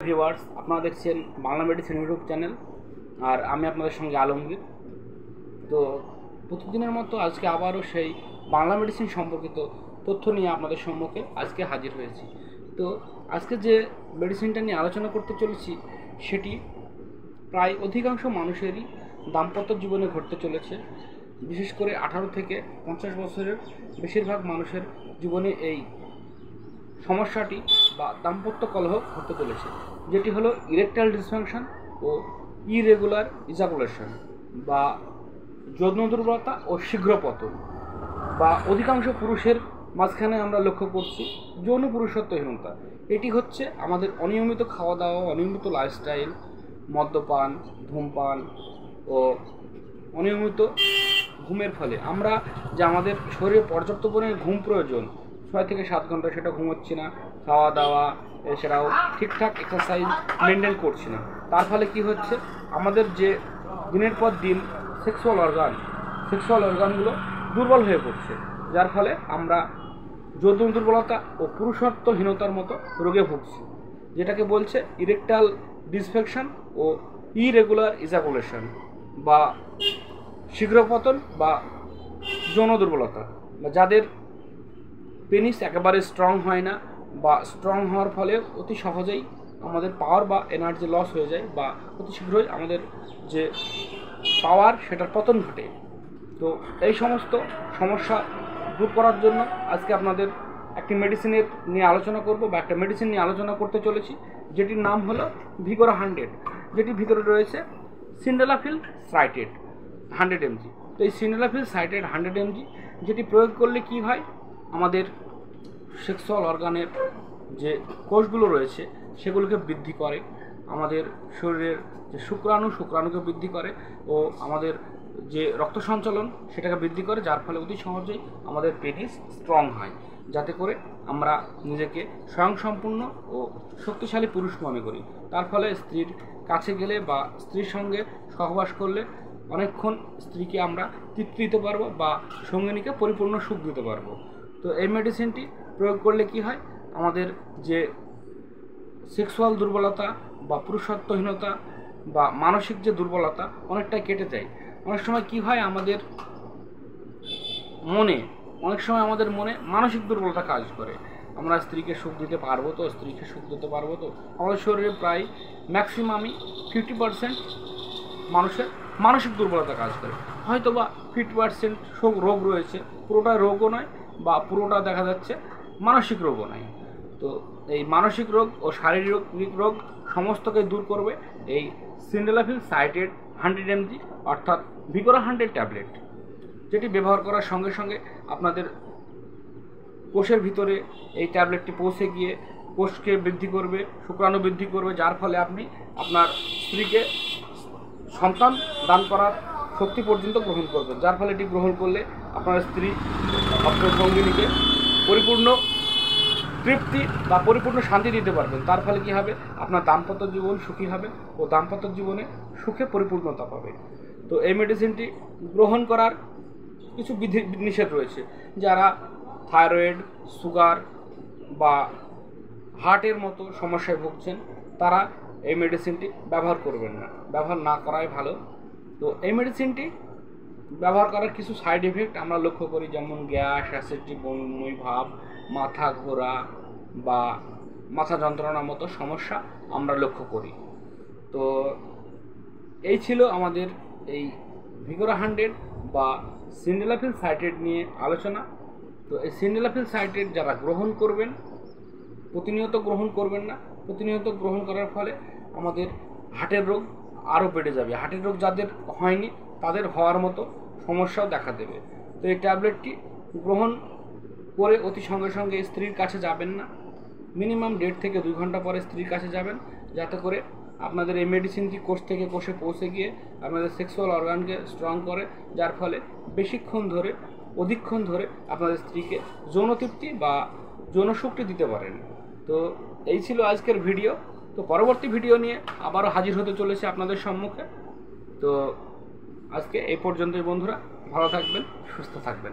Viewers, আপনারা দেখছেন Bangla medicine YouTube channel, আর আমি আপনাদের সঙ্গে আলমগীর। তো প্রতিদিনের মতো আজকে আবারও সেই বাংলা মেডিসিন সম্পর্কিত তথ্য নিয়ে আপনাদের সম্মুখে আজকে হাজির হয়েছি। তো আজকে যে মেডিসিনটা নিয়ে আলোচনা করতে চলেছি সেটি প্রায় অধিকাংশ মানুষেরই দাম্পত্য জীবনে ঘটতে চলেছে। বিশেষ করে 18 থেকে 50 বছরের বেশিরভাগ মানুষের জীবনে এই সমস্যাটি বা দাম্পত্য কলহ ঘটতে চলেছে, যেটি হলো ইরেকটাইল ডিসফাংশন ও ইরেগুলার ইজাকুলেশন বা যৌন দুর্বলতা ও শীঘ্র পতন। বা অধিকাংশ পুরুষের মাঝখানে আমরা লক্ষ্য করছি যৌন পুরুষত্বহীনতা। এটি হচ্ছে আমাদের অনিয়মিত খাওয়া দাওয়া, অনিয়মিত লাইফস্টাইল, মদ্যপান, ধূমপান ও অনিয়মিত ঘুমের ফলে আমরা যে আমাদের শরীরে পর্যাপ্ত পরিমাণে ঘুম প্রয়োজন 6 থেকে 7 ঘন্টা, সেটা ঘুমোচ্ছি না। খাওয়া দাওয়া এছাড়াও ঠিকঠাক এক্সারসাইজ মেনটেন করছি না। তার ফলে কি হচ্ছে, আমাদের যে দিনের পর দিন সেক্সুয়াল অর্গানগুলো দুর্বল হয়ে পড়ছে, যার ফলে আমরা যৌন দুর্বলতা ও পুরুষত্বহীনতার মতো রোগে ভুগছি, যেটাকে বলছে ইরেকটাইল ডিসফাংশন ও ইরেগুলার ইজাকুলেশন বা শীঘ্র পতন বা যৌন দুর্বলতা। বা যাদের পেনিস একেবারে স্ট্রং হয় না বা স্ট্রং হওয়ার ফলে অতি সহজেই আমাদের পাওয়ার বা এনার্জি লস হয়ে যায় বা অতি শীঘ্রই আমাদের যে পাওয়ার সেটার পতন ঘটে। তো এই সমস্ত সমস্যা দূর করার জন্য আজকে আপনাদের একটি মেডিসিনের নিয়ে আলোচনা করব বা একটা মেডিসিন নিয়ে আলোচনা করতে চলেছি, যেটির নাম হলো ভিগোরা 100, যেটির ভিতরে রয়েছে সিন্ডেলাফিল সাইটেট 100 mg। তো এই সিন্ডেলাফিল সাইটেট 100 mg যেটি প্রয়োগ করলে কি হয়, আমাদের সেক্সুয়াল অর্গানের যে কোষগুলো রয়েছে সেগুলোকে বৃদ্ধি করে, আমাদের শরীরের যে শুক্রাণুকে বৃদ্ধি করে ও আমাদের যে রক্ত সঞ্চালন সেটাকে বৃদ্ধি করে, যার ফলে অতি সহজেই আমাদের পেনিস স্ট্রং হয়, যাতে করে আমরা নিজেকে স্বয়ংসম্পূর্ণ ও শক্তিশালী পুরুষ মনে করি। তার ফলে স্ত্রীর কাছে গেলে বা স্ত্রীর সঙ্গে সহবাস করলে অনেকক্ষণ স্ত্রীকে আমরা তৃপ্তি দিতে পারবো বা সঙ্গিনীকে পরিপূর্ণ সুখ দিতে পারবো। তো এই মেডিসিনটি প্রয়োগ করলে কি হয়, আমাদের যে সেক্সুয়াল দুর্বলতা বা পুরুষত্বহীনতা বা মানসিক যে দুর্বলতা অনেকটাই কেটে যায়। অনেক সময় কি হয়, আমাদের মনে মানসিক দুর্বলতা কাজ করে। আমরা স্ত্রীকে সুখ দিতে পারবো তো, আমাদের শরীরে প্রায় ম্যাক্সিমামই 50% মানুষের মানসিক দুর্বলতা কাজ করে। হয়তো বা 50% রোগ রয়েছে, পুরোটা রোগও নয় বা পুরোটা দেখা যাচ্ছে মানসিক রোগও নয়। তো এই মানসিক রোগ ও শারীরিক রোগ সমস্তকে দূর করবে এই সিন্ডেলাফিল সাইটেট 100 mg অর্থাৎ ভিগোরা 100 ট্যাবলেট, যেটি ব্যবহার করার সঙ্গে সঙ্গে আপনাদের কোষের ভিতরে এই ট্যাবলেটটি পৌঁছে গিয়ে কোষকে বৃদ্ধি করবে, শুক্রাণু বৃদ্ধি করবে, যার ফলে আপনি আপনার স্ত্রীকে সন্তান দান করার শক্তি পর্যন্ত গ্রহণ করবেন, যার ফলে এটি গ্রহণ করলে আপনার স্ত্রী আপনার সঙ্গিনীকে পরিপূর্ণ তৃপ্তি বা পরিপূর্ণ শান্তি দিতে পারবেন। তার ফলে কী হবে, আপনার দাম্পত্য জীবন সুখী হবে ও দাম্পত্য জীবনে সুখে পরিপূর্ণতা পাবে। তো এই মেডিসিনটি গ্রহণ করার কিছু বিধি নিষেধ রয়েছে। যারা থাইরয়েড, সুগার বা হার্টের মতো সমস্যায় ভুগছেন তারা এই মেডিসিনটি ব্যবহার করবেন না, ব্যবহার না করাই ভালো। তো এই মেডিসিনটি ব্যবহার করার কিছু সাইড এফেক্ট আমরা লক্ষ্য করি, যেমন গ্যাস, অ্যাসিডিটি, বমি ভাব, মাথা ঘোরা বা মাথা যন্ত্রণার মতো সমস্যা আমরা লক্ষ্য করি। তো এই ছিল আমাদের এই ভিগোরা 100 বা সিন্ডেলাফিল সাইটেট নিয়ে আলোচনা। তো এই সিন্ডেলাফিল সাইটেট যারা গ্রহণ করবেন, প্রতিনিয়ত গ্রহণ করবেন না। প্রতিনিয়ত গ্রহণ করার ফলে আমাদের হার্টের রোগ আরও বেড়ে যাবে। হার্টের রোগ যাদের হয়নি তাদের হওয়ার মতো সমস্যাও দেখা দেবে। তো এই ট্যাবলেটটি গ্রহণ করে অতি সঙ্গে সঙ্গে স্ত্রীর কাছে যাবেন না, মিনিমাম 1.5 থেকে 2 ঘন্টা পরে স্ত্রীর কাছে যাবেন, যাতে করে আপনাদের এই মেডিসিনটি কোষ থেকে কোষে পৌঁছে গিয়ে আপনাদের সেক্সুয়াল অর্গানকে স্ট্রং করে, যার ফলে অধিকক্ষণ ধরে আপনাদের স্ত্রীকে যৌন তৃপ্তি বা যৌন শক্তি দিতে পারেন। তো এই ছিল আজকের ভিডিও। তো পরবর্তী ভিডিও নিয়ে আবারও হাজির হতে চলেছে আপনাদের সম্মুখে। তো আজকে এই পর্যন্তই বন্ধুরা, ভালো থাকবেন, সুস্থ থাকবেন।